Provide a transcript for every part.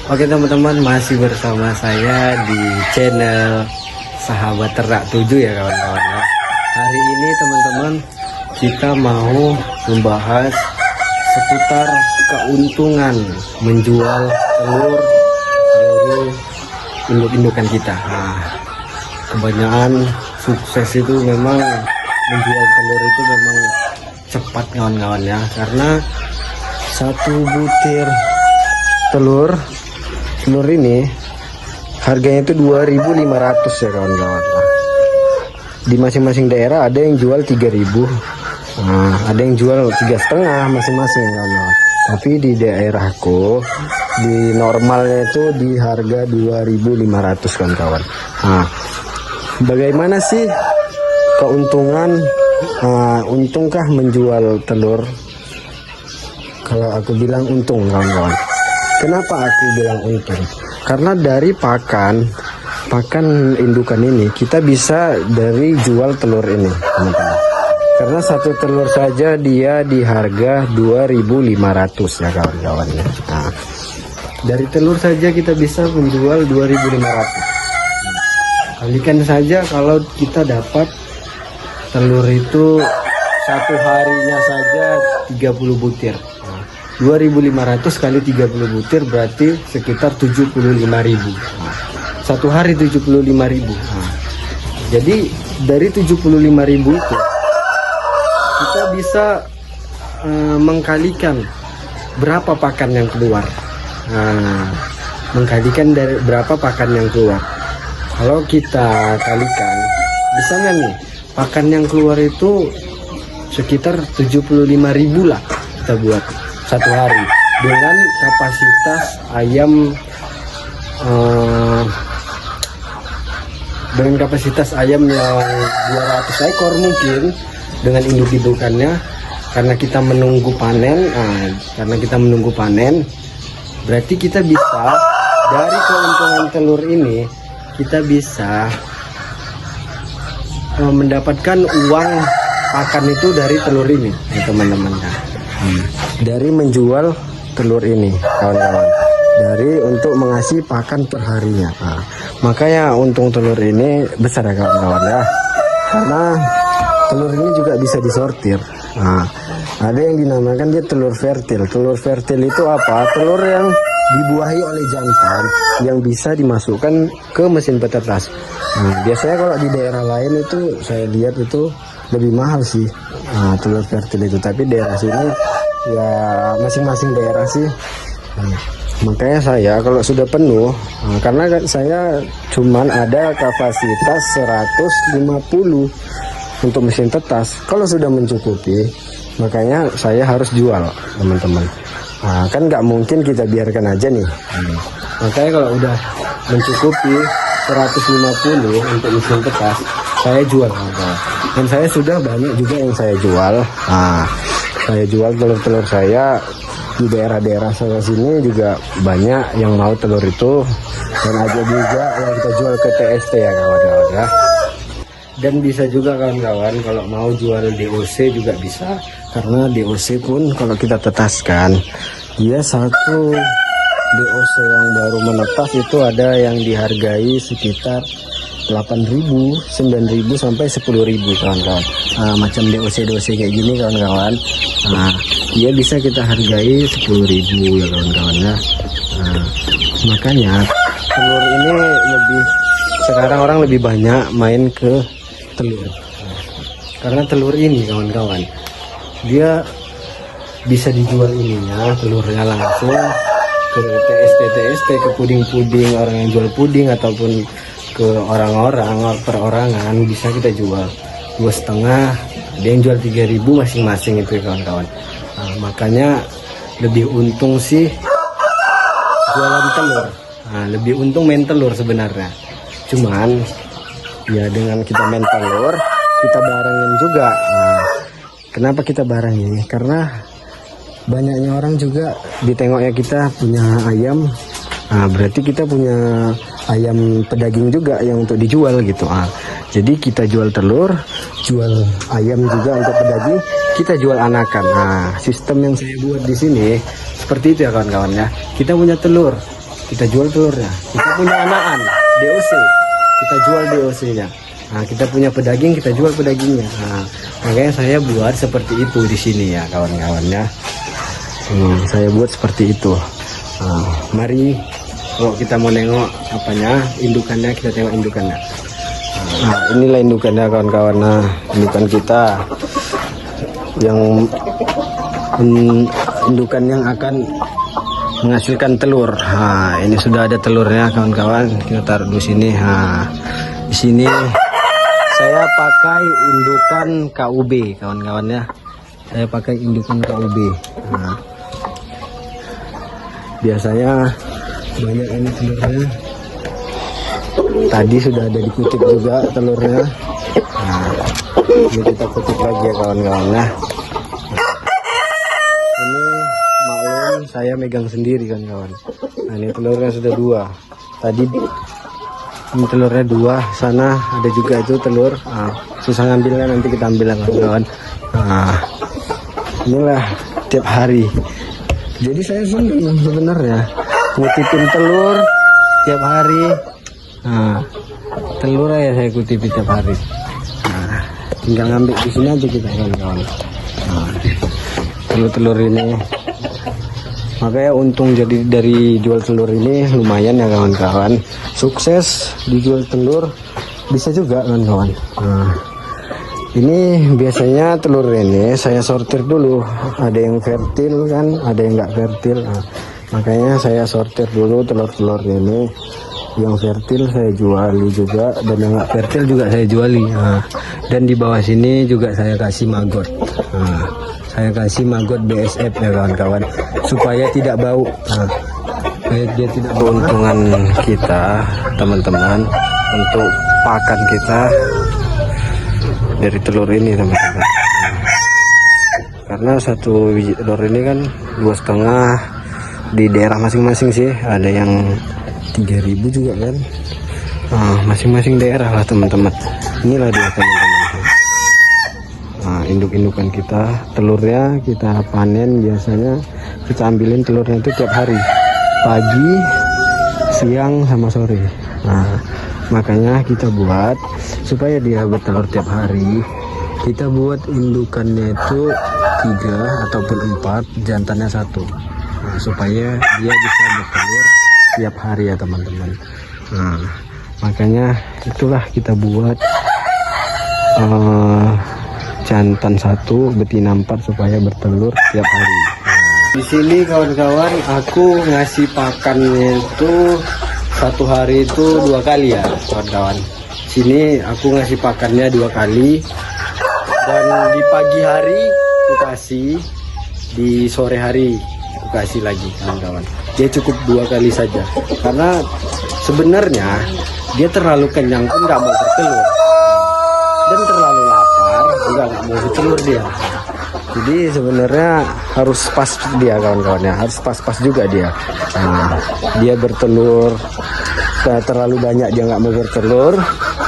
Oke teman-teman, masih bersama saya di channel Sahabat Ternak 7 ya kawan-kawan ya. Hari ini teman-teman kita mau membahas seputar keuntungan menjual telur dari induk-indukan kita. Nah, kebanyakan sukses itu memang menjual telur itu memang cepat kawan-kawan ya, karena satu butir telur ini harganya itu 2.500 ya kawan-kawan. Di masing-masing daerah ada yang jual 3.000, ada yang jual 3,5 masing-masing kawan-kawan. Tapi di daerahku di normalnya itu di harga 2.500 kawan-kawan. Nah, bagaimana sih keuntungan? Untungkah menjual telur? Kalau aku bilang untung kawan-kawan. Kenapa aku bilang untung? Karena dari pakan indukan ini kita bisa dari jual telur ini teman-teman. Karena satu telur saja dia di harga 2.500 ya kawan-kawan ya. Nah, dari telur saja kita bisa menjual 2.500. Kalikan saja kalau kita dapat telur itu satu harinya saja 30 butir. 2.500 kali 30 butir berarti sekitar 75.000. Satu hari 75.000. Jadi dari 75.000 itu kita bisa mengkalikan berapa pakan yang keluar. Mengkalikan dari berapa pakan yang keluar. Kalau kita kalikan, misalnya nih pakan yang keluar itu sekitar 75.000 lah kita buat satu hari dengan kapasitas ayam yang 200 ekor mungkin dengan induk-indukannya. Karena kita menunggu panen, berarti kita bisa dari keuntungan telur ini kita bisa mendapatkan uang pakan itu dari telur ini ya teman-teman. Dari menjual telur ini kawan-kawan, dari untuk mengasih pakan perharinya. Makanya untung telur ini besar ya kawan-kawan ya, karena telur ini juga bisa disortir. Ada yang dinamakan dia telur fertil. Telur fertil itu apa? Telur yang dibuahi oleh jantan yang bisa dimasukkan ke mesin petetas. Biasanya kalau di daerah lain itu saya lihat itu lebih mahal sih telur fertil itu, tapi daerah sini ya masing-masing daerah sih. Makanya saya kalau sudah penuh, karena saya cuman ada kapasitas 150 untuk mesin tetas. Kalau sudah mencukupi, makanya saya harus jual teman-teman. Kan nggak mungkin kita biarkan aja nih. Makanya kalau udah mencukupi 150 untuk mesin tetas, saya jual. Dan saya sudah banyak juga yang saya jual. Saya jual telur-telur saya di daerah-daerah saya sini juga banyak yang mau telur itu, dan ada juga yang kita jual ke TST ya kawan-kawan ya. Dan bisa juga kawan-kawan kalau mau jual DOC juga bisa, karena DOC pun kalau kita tetaskan dia satu DOC yang baru menetas itu ada yang dihargai sekitar 8.000, 9.000 sampai 10.000 kawan-kawan. Macam DOC kayak gini kawan-kawan, dia bisa kita hargai 10.000 ya kawan-kawan ya. Makanya telur ini sekarang orang lebih banyak main ke telur, karena telur ini kawan-kawan dia bisa dijual ininya, telurnya langsung ke TST, ke puding orang yang jual puding, ataupun ke orang-orang perorangan bisa kita jual 2,5, ada yang jual 3.000 masing-masing itu kawan-kawan. Makanya lebih untung sih jualan telur. Lebih untung main telur sebenarnya. Cuman ya dengan kita main telur kita barengin juga. Kenapa kita barengin? Karena banyaknya orang juga ditengoknya kita punya ayam. Berarti kita punya ayam pedaging juga yang untuk dijual gitu. Jadi kita jual telur, jual ayam juga untuk pedaging, kita jual anakan. Sistem yang saya buat di sini seperti itu ya kawan-kawan ya. Kita punya telur, kita jual telurnya. Kita punya anakan DOC, kita jual DOC-nya. Nah, kita punya pedaging, kita jual pedagingnya. Nah, makanya saya buat seperti itu di sini ya kawan-kawannya. Saya buat seperti itu. Nah, mari kalau kita mau nengok apanya, indukannya, kita tengok indukannya. Nah, inilah indukannya kawan-kawan. Nah, indukan kita yang indukan yang akan menghasilkan telur. Nah, ini sudah ada telurnya kawan-kawan. Kita taruh di sini. Nah, di sini saya pakai indukan KUB kawan-kawan ya. Saya pakai indukan KUB. Nah, biasanya banyak ini telurnya. Tadi sudah ada dikutip juga telurnya. Nah, ini kita kutip lagi ya kawan-kawan ya. Ini maklum saya megang sendiri kawan-kawan. Nah, ini telurnya sudah 2. Tadi ini telurnya 2. Sana ada juga itu telur. Nah, susah ngambilnya, nanti kita ambil kawan-kawan. Nah, inilah tiap hari. Jadi saya senang sebenarnya ngutipin telur tiap hari. Nah, telur ya saya kutipi tiap hari. Nah, tinggal ngambil di sini aja kita kawan-kawan. Nah, telur-telur ini, makanya untung jadi dari jual telur ini lumayan ya kawan-kawan. Sukses dijual telur bisa juga kawan-kawan. Nah, ini biasanya telur ini saya sortir dulu, ada yang fertil kan, ada yang nggak fertil. Nah, makanya saya sortir dulu telur-telur ini. Yang fertil saya juali juga, dan yang nggak fertil juga saya juali. Nah, dan di bawah sini juga saya kasih maggot. Nah, saya kasih maggot BSF ya kawan-kawan, supaya tidak bau. Nah, supaya dia tidak bau. Keuntungan kita teman-teman untuk pakan kita dari telur ini teman-teman. Karena satu biji telur ini kan 2,5 di daerah masing-masing sih, ada yang 3.000 juga kan. Nah, masing-masing daerah lah teman-teman. Inilah dia teman-teman. Nah, induk-indukan kita, telurnya kita panen, biasanya kita ambilin telurnya itu tiap hari, pagi, siang, sama sore. Nah, makanya kita buat supaya dia bertelur tiap hari. Kita buat indukannya itu 3 ataupun 4, jantannya 1. Nah, supaya dia bisa bertelur tiap hari ya teman-teman. Nah, makanya itulah kita buat jantan 1, betina 4 supaya bertelur tiap hari. Nah, di sini kawan-kawan aku ngasih pakannya itu 1 hari itu 2 kali ya kawan-kawan. Sini aku ngasih pakannya 2 kali, dan di pagi hari aku kasih, di sore hari aku kasih lagi kawan-kawan. Dia cukup 2 kali saja, karena sebenarnya dia terlalu kenyang pun nggak mau bertelur, dan terlalu lapar juga nggak mau bertelur dia. Jadi sebenarnya harus pas dia kawan-kawannya, harus pas-pas juga dia. Nah, dia bertelur terlalu banyak dia nggak mau bertelur,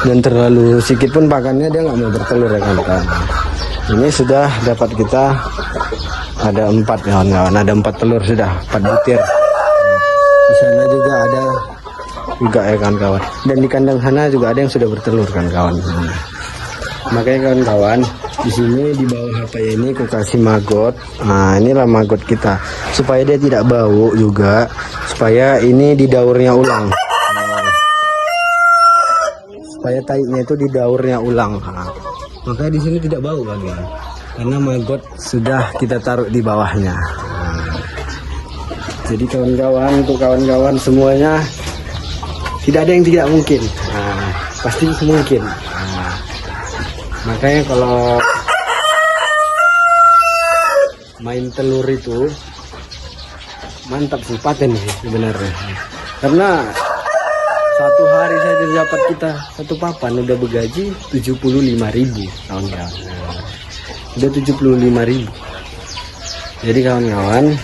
dan terlalu sedikit pun pakannya dia nggak mau bertelur ya kawan-kawan. Ini sudah dapat kita ada 4 kawan-kawan, ada 4 telur sudah, 4 butir. Di sana juga ada juga ya kawan-kawan, dan di kandang sana juga ada yang sudah bertelur kan kawan. Makanya kawan-kawan, di sini di bawah HP ini aku kasih maggot. Nah, inilah maggot kita supaya dia tidak bau juga, supaya ini didaurnya ulang. Supaya taiknya itu didaurnya ulang. Nah, makanya di sini tidak bau kan ya, karena maggot sudah kita taruh di bawahnya. Jadi kawan-kawan, untuk kawan-kawan semuanya, tidak ada yang tidak mungkin. Nah, pasti mungkin. Nah, makanya kalau main telur itu mantap sih, paten sih sebenarnya. Karena 1 hari saja dapat kita 1 papan udah bergaji 75.000 kawan-kawan. Nah, udah 75.000. Jadi kawan-kawan,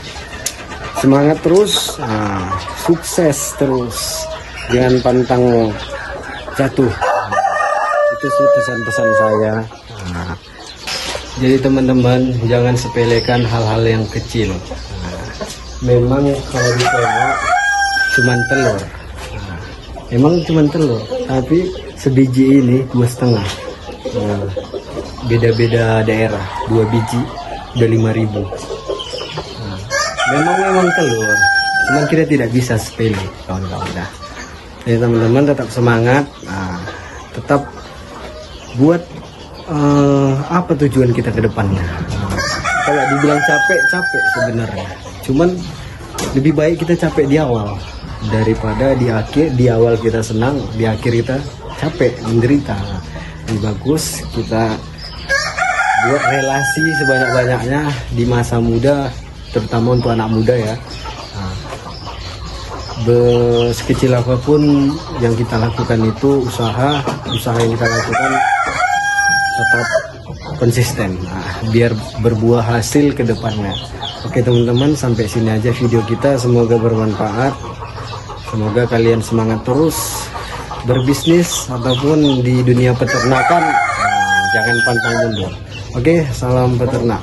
semangat terus, nah, sukses terus, jangan pantang jatuh. Itu sih pesan-pesan saya. Nah, jadi teman-teman jangan sepelekan hal-hal yang kecil. Nah, memang kalau ditengok cuman telur. Nah, emang cuman telur, tapi sebiji ini 2,5. Nah, beda-beda daerah, 2 biji udah 5.000. Nah, memang telur, cuman kita tidak bisa sepele kawan-kawan. Dah, jadi teman-teman tetap semangat. Nah, tetap buat apa tujuan kita ke depannya. Kalau dibilang capek sebenarnya, cuman lebih baik kita capek di awal daripada di akhir. Di awal kita senang, di akhir kita capek menderita. Lebih bagus kita buat relasi sebanyak-banyaknya di masa muda, terutama untuk anak muda ya. Nah, sekecil apapun yang kita lakukan itu usaha yang kita lakukan tetap konsisten, biar berbuah hasil ke depannya. Oke teman-teman, sampai sini aja video kita, semoga bermanfaat, semoga kalian semangat terus berbisnis ataupun di dunia peternakan. Jangan pantang mundur. Oke, salam peternak.